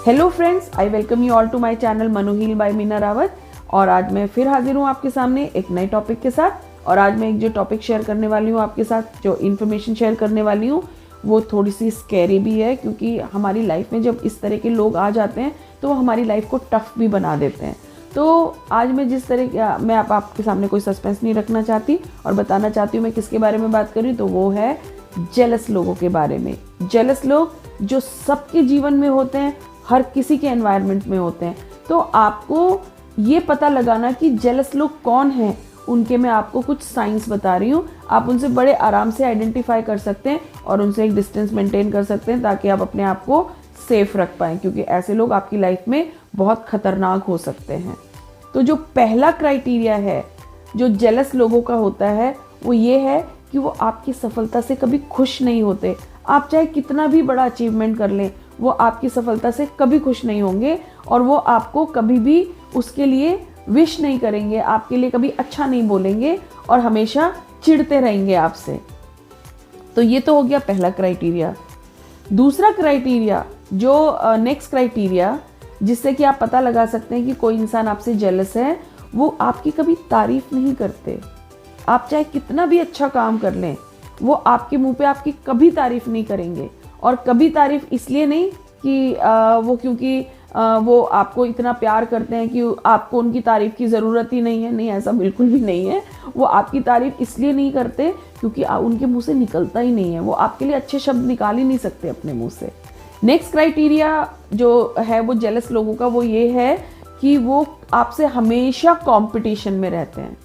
Hello friends, I welcome you all to my channel Manu heal by Meena Rawat. और आज मैं फिर हाजिर हूँ आपके सामने एक नए टॉपिक के साथ। और आज मैं एक जो टॉपिक शेयर करने वाली हूँ आपके साथ, जो इन्फॉर्मेशन शेयर करने वाली हूँ वो थोड़ी सी स्कैरी भी है, क्योंकि हमारी लाइफ में जब इस तरह के लोग आ जाते हैं तो वो हमारी लाइफ को टफ भी बना देते हैं। तो आज मैं जिस तरह मैं आपके सामने कोई सस्पेंस नहीं रखना चाहती और बताना चाहती हूँ मैं किसके बारे में बात कर रही हूँ, तो वो है जेलस लोगों के बारे में। जेलस लोग जो सबके जीवन में होते हैं, हर किसी के एनवायरनमेंट में होते हैं। तो आपको ये पता लगाना कि जेलस लोग कौन हैं, उनके मैं आपको कुछ साइंस बता रही हूँ। आप उनसे बड़े आराम से आइडेंटिफाई कर सकते हैं और उनसे एक डिस्टेंस मेंटेन कर सकते हैं ताकि आप अपने आप को सेफ रख पाएँ, क्योंकि ऐसे लोग आपकी लाइफ में बहुत खतरनाक हो सकते हैं। तो जो पहला क्राइटेरिया है जो जेलस लोगों का होता है वो ये है कि वो आपकी सफलता से कभी खुश नहीं होते। आप चाहे कितना भी बड़ा अचीवमेंट कर लें, वो आपकी सफलता से कभी खुश नहीं होंगे और वो आपको कभी भी उसके लिए विश नहीं करेंगे, आपके लिए कभी अच्छा नहीं बोलेंगे और हमेशा चिढ़ते रहेंगे आपसे। तो ये तो हो गया पहला क्राइटेरिया। दूसरा क्राइटेरिया, जो नेक्स्ट क्राइटेरिया जिससे कि आप पता लगा सकते हैं कि कोई इंसान आपसे जेलस है, वो आपकी कभी तारीफ नहीं करते। आप चाहे कितना भी अच्छा काम कर लें, वो आपके मुंह पे आपकी कभी तारीफ नहीं करेंगे। और कभी तारीफ इसलिए नहीं कि क्योंकि वो आपको इतना प्यार करते हैं कि आपको उनकी तारीफ की ज़रूरत ही नहीं है। नहीं, ऐसा बिल्कुल भी नहीं है। वो आपकी तारीफ इसलिए नहीं करते क्योंकि उनके मुंह से निकलता ही नहीं है। वो आपके लिए अच्छे शब्द निकाल ही नहीं सकते अपने मुंह से। नेक्स्ट क्राइटेरिया जो है वो जेलस लोगों का, वो ये है कि वो आपसे हमेशा कंपटीशन में रहते हैं।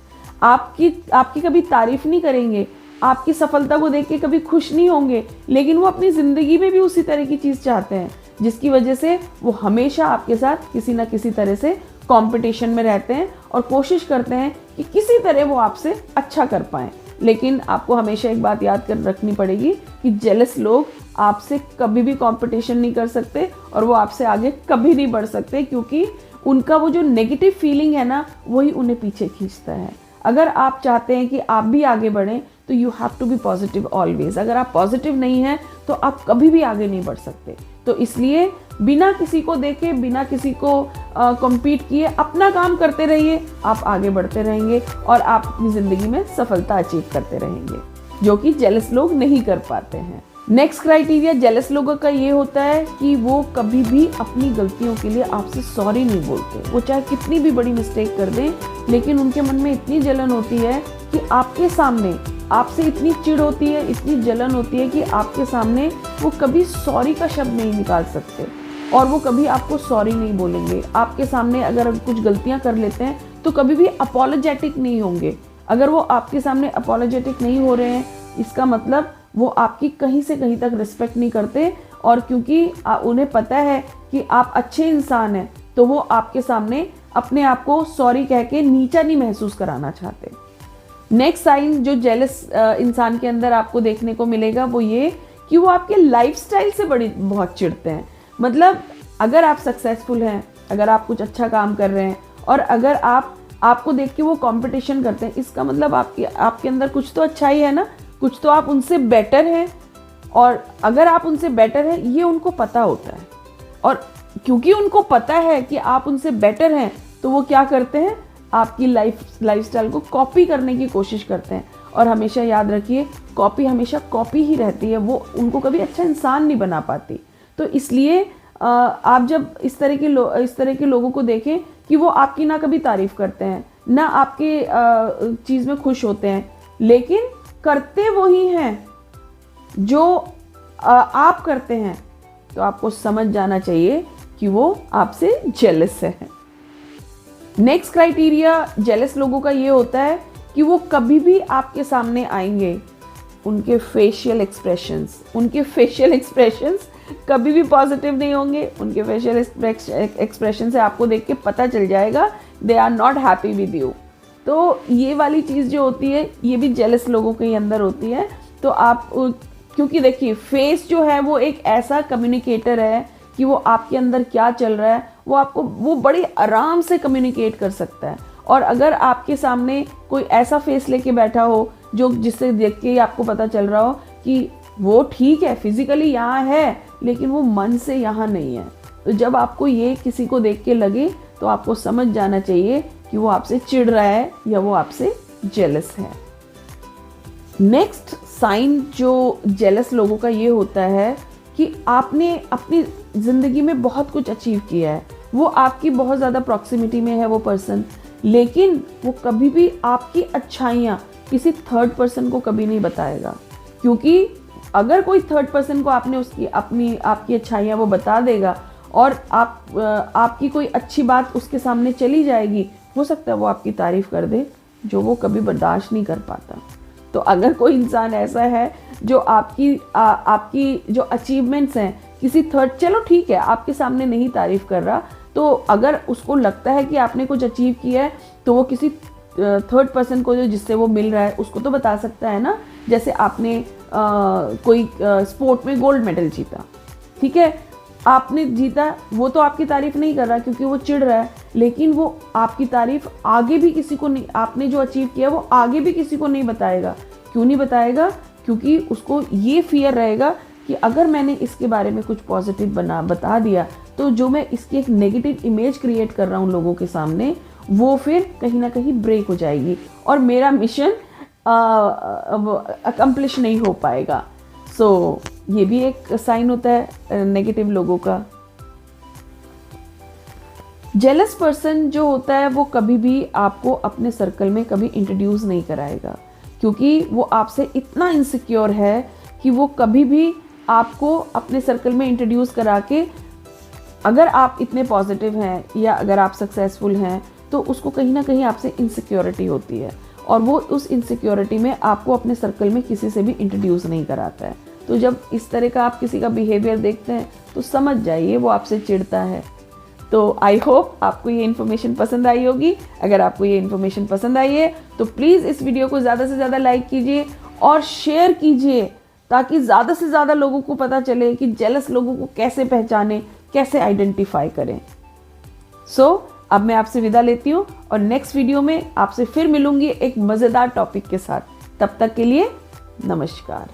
आपकी कभी तारीफ नहीं करेंगे, आपकी सफलता को देख के कभी खुश नहीं होंगे, लेकिन वो अपनी ज़िंदगी में भी उसी तरह की चीज़ चाहते हैं, जिसकी वजह से वो हमेशा आपके साथ किसी ना किसी तरह से कंपटीशन में रहते हैं और कोशिश करते हैं कि किसी तरह वो आपसे अच्छा कर पाएं। लेकिन आपको हमेशा एक बात याद कर रखनी पड़ेगी कि जेलस लोग आपसे कभी भी कंपटीशन नहीं कर सकते और वो आपसे आगे कभी नहीं बढ़ सकते, क्योंकि उनका वो जो नेगेटिव फीलिंग है ना, वही उन्हें पीछे खींचता है। अगर आप चाहते हैं कि आप भी आगे बढ़ें तो you have to be positive always. अगर आप पॉजिटिव नहीं हैं तो आप कभी भी आगे नहीं बढ़ सकते। तो इसलिए बिना किसी को देखे, बिना किसी को कम्पीट किए अपना काम करते रहिए, आप आगे बढ़ते रहेंगे और आप अपनी ज़िंदगी में सफलता अचीव करते रहेंगे, जो कि जेलस लोग नहीं कर पाते हैं। नेक्स्ट क्राइटेरिया जेलस लोगों का ये होता है कि वो कभी भी अपनी गलतियों के लिए आपसे सॉरी नहीं बोलते। वो चाहे कितनी भी बड़ी मिस्टेक कर दें, लेकिन उनके मन में इतनी जलन होती है कि आपके सामने आपसे इतनी चिढ़ होती है, इतनी जलन होती है कि आपके सामने वो कभी सॉरी का शब्द नहीं निकाल सकते और वो कभी आपको सॉरी नहीं बोलेंगे। आपके सामने अगर कुछ गलतियां कर लेते हैं तो कभी भी अपोलोजेटिक नहीं होंगे। अगर वो आपके सामने अपोलोजेटिक नहीं हो रहे हैं, इसका मतलब वो आपकी कहीं से कहीं तक रिस्पेक्ट नहीं करते। और क्योंकि उन्हें पता है कि आप अच्छे इंसान हैं, तो वो आपके सामने अपने आप को सॉरी कह के नीचा नहीं महसूस कराना चाहते। नेक्स्ट साइन जो जेलस इंसान के अंदर आपको देखने को मिलेगा वो ये कि वो आपके लाइफस्टाइल से बहुत चिढ़ते हैं। मतलब अगर आप सक्सेसफुल हैं, अगर आप कुछ अच्छा काम कर रहे हैं और अगर आपको देख के वो कंपटीशन करते हैं, इसका मतलब आपके अंदर कुछ तो अच्छा ही है ना, कुछ तो आप उनसे बेटर हैं। और अगर आप उनसे बेटर हैं, ये उनको पता होता है। और क्योंकि उनको पता है कि आप उनसे बेटर हैं, तो वो क्या करते हैं, आपकी लाइफस्टाइल को कॉपी करने की कोशिश करते हैं। और हमेशा याद रखिए, कॉपी हमेशा कॉपी ही रहती है, वो उनको कभी अच्छा इंसान नहीं बना पाती। तो इसलिए आप जब इस तरह के लोगों को देखें कि वो आपकी ना कभी तारीफ करते हैं, ना आपके चीज़ में खुश होते हैं, लेकिन करते वही हैं जो आप करते हैं, तो आपको समझ जाना चाहिए कि वो आपसे जेलस है। नेक्स्ट क्राइटेरिया जेलस लोगों का ये होता है कि वो कभी भी आपके सामने आएंगे, उनके फेशियल एक्सप्रेशंस कभी भी पॉजिटिव नहीं होंगे। उनके फेशियल एक्सप्रेशन से आपको देख के पता चल जाएगा they are not happy with you. तो ये वाली चीज़ जो होती है, ये भी जेलस लोगों के अंदर होती है। तो आप, क्योंकि देखिए फेस जो है वो एक ऐसा कम्युनिकेटर है कि वो आपके अंदर क्या चल रहा है वो बड़ी आराम से कम्युनिकेट कर सकता है। और अगर आपके सामने कोई ऐसा फेस लेके बैठा हो जिससे देख के आपको पता चल रहा हो कि वो ठीक है, फिजिकली यहाँ है, लेकिन वो मन से यहाँ नहीं है, तो जब आपको ये किसी को देख के लगे तो आपको समझ जाना चाहिए कि वो आपसे चिढ़ रहा है या वो आपसे जेलस है। नेक्स्ट साइन जो जेलस लोगों का ये होता है कि आपने अपनी ज़िंदगी में बहुत कुछ अचीव किया है, वो आपकी बहुत ज़्यादा प्रॉक्सिमिटी में है वो पर्सन, लेकिन वो कभी भी आपकी अच्छाइयाँ किसी थर्ड पर्सन को कभी नहीं बताएगा। क्योंकि अगर कोई थर्ड पर्सन को आपने उसकी आपकी अच्छाइयाँ वो बता देगा और आपकी कोई अच्छी बात उसके सामने चली जाएगी, हो सकता है वो आपकी तारीफ़ कर दे, जो वो कभी बर्दाश्त नहीं कर पाता। तो अगर कोई इंसान ऐसा है जो आपकी जो अचीवमेंट्स हैं किसी थर्ड, चलो ठीक है आपके सामने नहीं तारीफ़ कर रहा, तो अगर उसको लगता है कि आपने कुछ अचीव किया है तो वो किसी थर्ड पर्सन को जो जिससे वो मिल रहा है उसको तो बता सकता है ना। जैसे आपने कोई स्पोर्ट में गोल्ड मेडल जीता, ठीक है, आपने जीता, वो तो आपकी तारीफ़ नहीं कर रहा क्योंकि वो चिढ़ रहा है, लेकिन वो आपकी तारीफ़ आगे भी किसी को नहीं, आपने जो अचीव किया वो आगे भी किसी को नहीं बताएगा। क्यों नहीं बताएगा? क्योंकि उसको ये फियर रहेगा कि अगर मैंने इसके बारे में कुछ पॉजिटिव बता दिया तो जो मैं इसकी एक नेगेटिव इमेज क्रिएट कर रहा हूँ लोगों के सामने, वो फिर कहीं ना कहीं ब्रेक हो जाएगी और मेरा मिशन अकम्प्लिश नहीं हो पाएगा। सो ये भी एक साइन होता है नेगेटिव लोगों का। जेलस पर्सन जो होता है वो कभी भी आपको अपने सर्कल में कभी इंट्रोड्यूस नहीं कराएगा, क्योंकि वो आपसे इतना इनसिक्योर है कि वो कभी भी आपको अपने सर्कल में इंट्रोड्यूस करा के, अगर आप इतने पॉजिटिव हैं या अगर आप सक्सेसफुल हैं तो उसको कहीं ना कहीं आपसे इनसिक्योरिटी होती है और वो उस इनसिक्योरिटी में आपको अपने सर्कल में किसी से भी इंट्रोड्यूस नहीं कराता है। तो जब इस तरह का आप किसी का बिहेवियर देखते हैं तो समझ जाइए वो आपसे चिढ़ता है। तो आई होप आपको ये इन्फॉर्मेशन पसंद आई होगी। अगर आपको ये इन्फॉर्मेशन पसंद आई है तो प्लीज़ इस वीडियो को ज़्यादा से ज़्यादा लाइक कीजिए और शेयर कीजिए, ताकि ज़्यादा से ज़्यादा लोगों को पता चले कि जेलस लोगों को कैसे पहचानें, कैसे आइडेंटिफाई करें। अब मैं आपसे विदा लेती हूँ और नेक्स्ट वीडियो में आपसे फिर मिलूंगी एक मज़ेदार टॉपिक के साथ। तब तक के लिए नमस्कार।